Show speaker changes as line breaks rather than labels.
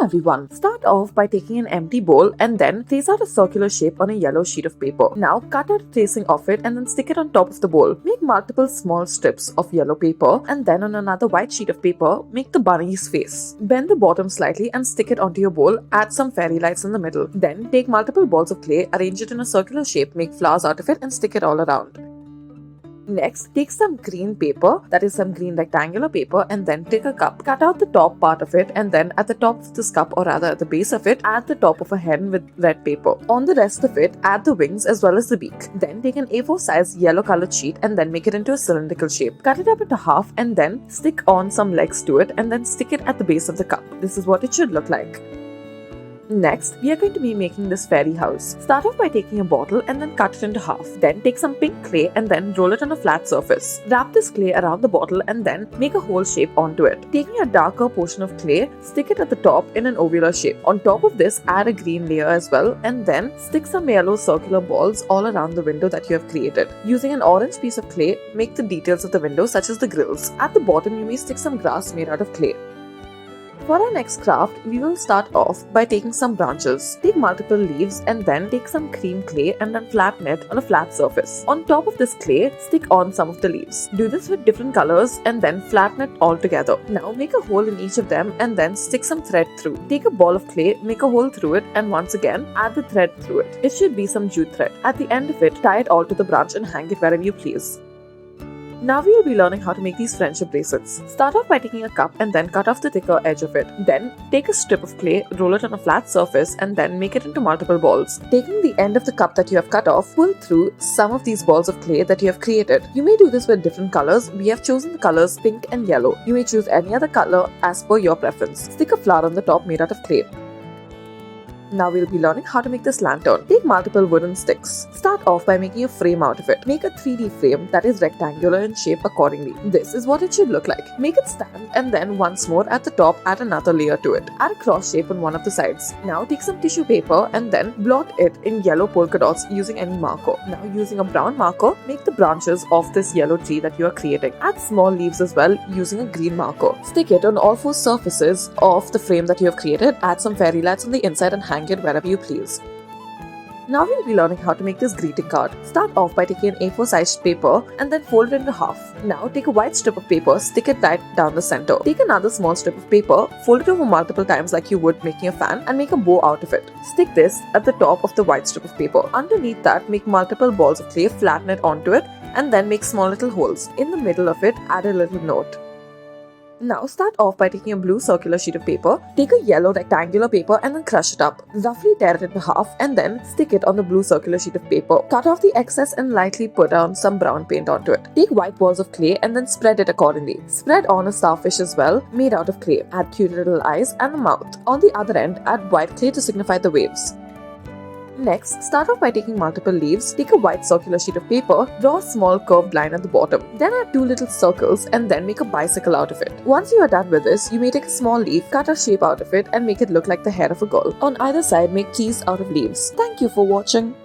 everyone, start off by taking an empty bowl and then trace out a circular shape on a yellow sheet of paper. Now cut out a tracing of it and then stick it on top of the bowl. Make multiple small strips of yellow paper and then on another white sheet of paper, make the bunny's face. Bend the bottom slightly and stick it onto your bowl, add some fairy lights in the middle. Then take multiple balls of clay, arrange it in a circular shape, make flowers out of it and stick it all around. Next, take some green paper, that is some green rectangular paper, and then take a cup. Cut out the top part of it and then at the top of this cup, or rather at the base of it, add the top of a hen with red paper. On the rest of it, add the wings as well as the beak. Then take an A4 size yellow colored sheet and then make it into a cylindrical shape. Cut it up into half and then stick on some legs to it and then stick it at the base of the cup. This is what it should look like. Next, we are going to be making this fairy house. Start off by taking a bottle and then cut it into half. Then take some pink clay and then roll it on a flat surface. Wrap this clay around the bottle and then make a hole shape onto it. Taking a darker portion of clay, stick it at the top in an ovular shape. On top of this, add a green layer as well and then stick some yellow circular balls all around the window that you have created. Using an orange piece of clay, make the details of the window such as the grills. At the bottom, you may stick some grass made out of clay. For our next craft, we will start off by taking some branches. Take multiple leaves and then take some cream clay and then flatten it on a flat surface. On top of this clay, stick on some of the leaves. Do this with different colors and then flatten it all together. Now make a hole in each of them and then stick some thread through. Take a ball of clay, make a hole through it and once again, add the thread through it. It should be some jute thread. At the end of it, tie it all to the branch and hang it wherever you please. Now we will be learning how to make these friendship bracelets. Start off by taking a cup and then cut off the thicker edge of it. Then take a strip of clay, roll it on a flat surface and then make it into multiple balls. Taking the end of the cup that you have cut off, pull through some of these balls of clay that you have created. You may do this with different colors. We have chosen the colors pink and yellow. You may choose any other color as per your preference. Stick a flower on the top made out of clay. Now we'll be learning how to make this lantern. Take multiple wooden sticks. Start off by making a frame out of it. Make a 3D frame that is rectangular in shape accordingly. This is what it should look like. Make it stand and then once more at the top add another layer to it. Add a cross shape on one of the sides. Now take some tissue paper and then blot it in yellow polka dots using any marker. Now using a brown marker, make the branches of this yellow tree that you are creating. Add small leaves as well using a green marker. Stick it on all four surfaces of the frame that you have created. Add some fairy lights on the inside and hang it wherever you please. Now we'll be learning how to make this greeting card. Start off by taking an A4 sized paper and then fold it into half. Now take a white strip of paper, stick it right down the center. Take another small strip of paper, fold it over multiple times like you would making a fan and make a bow out of it. Stick this at the top of the white strip of paper. Underneath that, make multiple balls of clay, flatten it onto it and then make small little holes. In the middle of it, add a little note. Now start off by taking a blue circular sheet of paper, take a yellow rectangular paper and then crush it up. Roughly tear it into half and then stick it on the blue circular sheet of paper. Cut off the excess and lightly put on some brown paint onto it. Take white balls of clay and then spread it accordingly. Spread on a starfish as well, made out of clay. Add cute little eyes and a mouth. On the other end, add white clay to signify the waves. Next, start off by taking multiple leaves, take a white circular sheet of paper, draw a small curved line at the bottom. Then add two little circles and then make a bicycle out of it. Once you are done with this, you may take a small leaf, cut a shape out of it and make it look like the hair of a girl. On either side, make trees out of leaves. Thank you for watching.